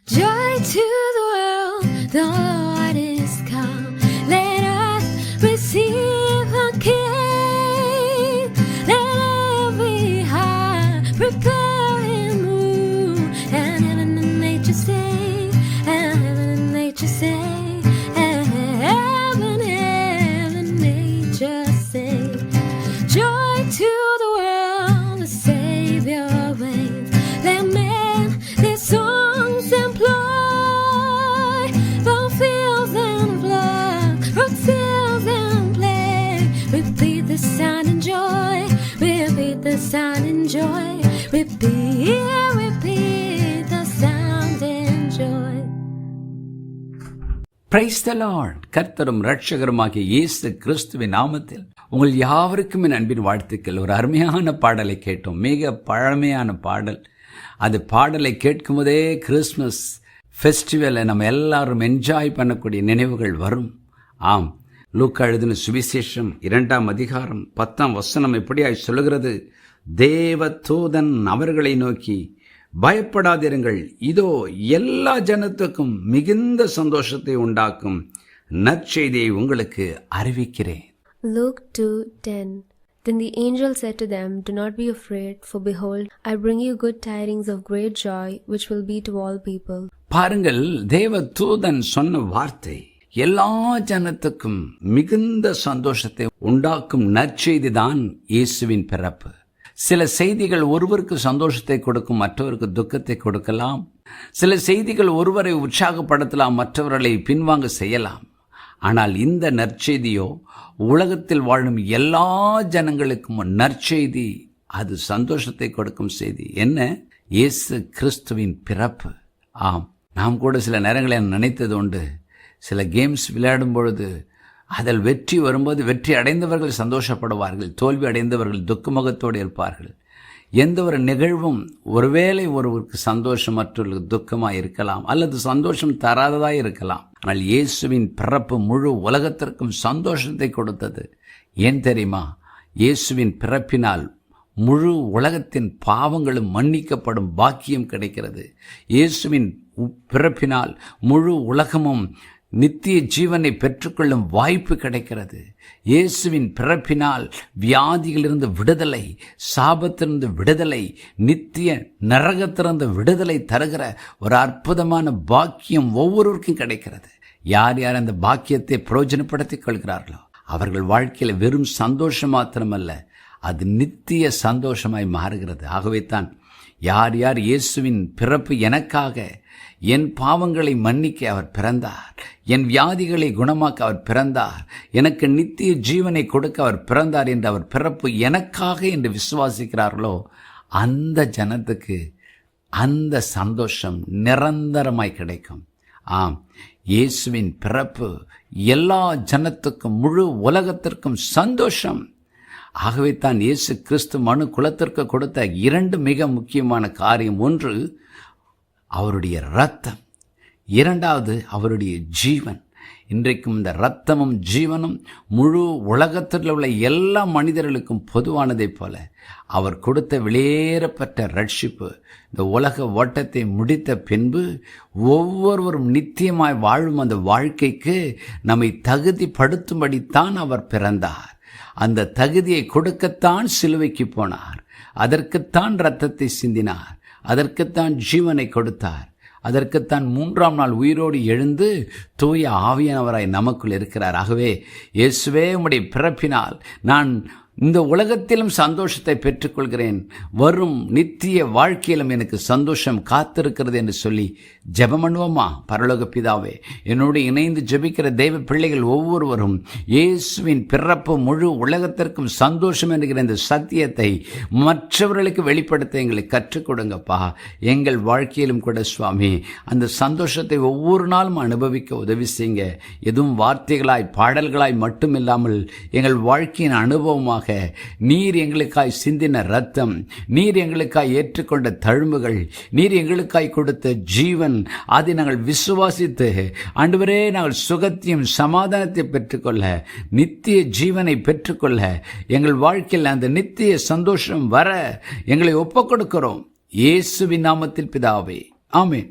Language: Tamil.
Joy to the world, the Lord is come. Let us receive the King. Let every heart prepare Him room. And heaven and nature sing, and heaven and nature sing, and heaven and nature sing. Joy to the world, the Savior reigns. Let men their songs employ, from fields and flood, from fields and plain. Repeat the sound and joy, repeat the sound and joy, repeat the sound and joy. Praise the Lord. கர்த்தரும் இரட்சகருமாகிய இயேசு கிறிஸ்துவின் நாமத்தில் உங்கள் யாவருக்கும் என் அன்பின் வாழ்த்துக்கள். ஒரு அருமையான பாடலை கேட்டோம், மிக பழமையான பாடல். அது பாடலை கேட்கும் போதே கிறிஸ்மஸ் ஃபெஸ்டிவலை நம்ம எல்லாரும் என்ஜாய் பண்ணக்கூடிய நினைவுகள் வரும். ஆம், லூக்கா எழுதின சுவிசேஷம் 2ஆம் அதிகாரம் 10ஆம் வசனம் இப்படியாய் சொல்லுகிறது, தேவ தூதன் அவர்களை நோக்கி, பயப்படாதிருங்கள், இதோ எல்லா ஜனத்துக்கும் மிகுந்த சந்தோஷத்தை உண்டாக்கும் நற்செய்தியை உங்களுக்கு அறிவிக்கிறேன். Luke 2:10. Then the angel said to them, Do not be afraid, for behold, I bring you good tidings of great joy, which will be to all people. பாருங்கள், தேவ தூதன் சொன்ன வார்த்தை எல்லா ஜனத்துக்கும் மிகுந்த சந்தோஷத்தை உண்டாக்கும் நற்செய்தி தான் இயேசுவின் பிறப்பு. சில செய்திகள் ஒருவருக்கு சந்தோஷத்தை கொடுக்கும், மற்றவருக்கு துக்கத்தை கொடுக்கலாம். சில செய்திகள் ஒருவரை உற்சாகப்படுத்தலாம், மற்றவர்களை பின்வாங்க செய்யலாம். ஆனால் இந்த நற்செய்தியோ உலகத்தில் வாழும் எல்லா ஜனங்களுக்கும் நற்செய்தி, அது சந்தோஷத்தை கொடுக்கும் செய்தி. என்ன? இயேசு கிறிஸ்துவின் பிறப்பு. ஆம், நாம் கூட சில நேரங்களில் நினைத்தது உண்டு, சில கேம்ஸ் விளையாடும் பொழுது அதில் வெற்றி வரும்போது வெற்றி அடைந்தவர்கள் சந்தோஷப்படுவார்கள், தோல்வி அடைந்தவர்கள் துக்கமுகத்தோடு இருப்பார்கள். எந்த ஒரு நிகழ்வும் ஒருவேளை ஒருவருக்கு சந்தோஷம் மற்றவர்களுக்கு துக்கமாக இருக்கலாம், அல்லது சந்தோஷம் தராததாக இருக்கலாம். ஆனால் இயேசுவின் பிறப்பு முழு உலகத்திற்கும் சந்தோஷத்தை கொடுத்தது. ஏன் தெரியுமா? இயேசுவின் பிறப்பினால் முழு உலகத்தின் பாவங்களும் மன்னிக்கப்படும் பாக்கியம் கிடைக்கிறது. இயேசுவின் பிறப்பினால் முழு உலகமும் நித்திய ஜீவனை பெற்றுக்கொள்ளும் வாய்ப்பு கிடைக்கிறது. இயேசுவின் பிறப்பினால் வியாதிகளிலிருந்து விடுதலை, சாபத்திலிருந்து விடுதலை, நித்திய நரகத்திலிருந்து விடுதலை தருகிற ஒரு அற்புதமான பாக்கியம் ஒவ்வொருவருக்கும் கிடைக்கிறது. யார் யார் அந்த பாக்கியத்தை பிரயோஜனப்படுத்திக் கொள்கிறார்களோ அவர்கள் வாழ்க்கையில் வெறும் சந்தோஷம் மாத்திரமல்ல, அது நித்திய சந்தோஷமாய் மாறுகிறது. ஆகவே தான் யார் யார் இயேசுவின் பிறப்பு எனக்காக, என் பாவங்களை மன்னிக்க அவர் பிறந்தார், என் வியாதிகளை குணமாக்க அவர் பிறந்தார், எனக்கு நித்திய ஜீவனை கொடுக்க அவர் பிறந்தார் என்று அவர் பிறப்பு எனக்காக என்று விசுவாசிக்கிறார்களோ அந்த ஜனத்துக்கு அந்த சந்தோஷம் நிரந்தரமாய் கிடைக்கும். ஆம், இயேசுவின் பிறப்பு எல்லா ஜனத்துக்கும் முழு உலகத்திற்கும் சந்தோஷம். ஆகவே தான் இயேசு கிறிஸ்து மனு குலத்திற்கு கொடுத்த 2 மிக முக்கியமான காரியம். ஒன்று அவருடைய இரத்தம், 2வது அவருடைய ஜீவன். இன்றைக்கும் இந்த இரத்தமும் ஜீவனும் முழு உலகத்தில் உள்ள எல்லா மனிதர்களுக்கும் பொதுவானதைப் போல அவர் கொடுத்த வெளியேறப்பட்ட ரட்சிப்பு இந்த உலக ஓட்டத்தை முடித்த பின்பு ஒவ்வொருவரும் நித்தியமாய் வாழும் அந்த வாழ்க்கைக்கு நம்மை தகுதிப்படுத்தும்படித்தான் அவர் பிறந்தார். அந்த தகுதியை கொடுக்கத்தான் சிலுவைக்கு போனார், அதற்குத்தான் இரத்தத்தை சிந்தினார், அதற்குத்தான் ஜீவனை கொடுத்தார், அதற்குத்தான் 3ஆம் நாள் உயிரோடு எழுந்து தூய ஆவியானவராய் நமக்குள் இருக்கிறார். ஆகவே இயேசுவே உம்முடைய பிறப்பினால் நான் இந்த உலகத்திலும் சந்தோஷத்தை பெற்றுக்கொள்கிறேன், வரும் நித்திய வாழ்க்கையிலும் எனக்கு சந்தோஷம் காத்திருக்கிறது என்று சொல்லி ஜெபம் பண்ணுவோமா? பரலோக பிதாவே, என்னோடு இணைந்து ஜெபிக்கிற தெய்வ பிள்ளைகள் ஒவ்வொருவரும் இயேசுவின் பிறப்பு முழு உலகத்திற்கும் சந்தோஷம் என்கிற இந்த சத்தியத்தை மற்றவர்களுக்கு வெளிப்படுத்த எங்களை கற்றுக் கொடுங்கப்பா. எங்கள் வாழ்க்கையிலும் கூட சுவாமி அந்த சந்தோஷத்தை ஒவ்வொரு நாளும் அனுபவிக்க உதவி செய்யுங்க. எதுவும் வார்த்தைகளாய் பாடல்களாய் மட்டும் இல்லாமல் எங்கள் வாழ்க்கையின் அனுபவமாக நீர் எங்களுக்காய் சிந்தின ரத்தம், நீர் எங்களுக்காய் ஏற்றுக்கொண்ட தழும்புகள், நீர் எங்களுக்காய் கொடுத்த ஜீவன், அதை நாங்கள் விசுவாசித்து ஆண்டவரே நாங்கள் சுகத்தையும் சமாதானத்தை பெற்றுக்கொள்ள, நித்திய ஜீவனை பெற்றுக்கொள்ள, எங்கள் வாழ்க்கையில் அந்த நித்திய சந்தோஷம் வர எங்களை ஒப்புக் கொடுக்கிறோம். இயேசுவின் நாமத்தில் பிதாவே, ஆமென்.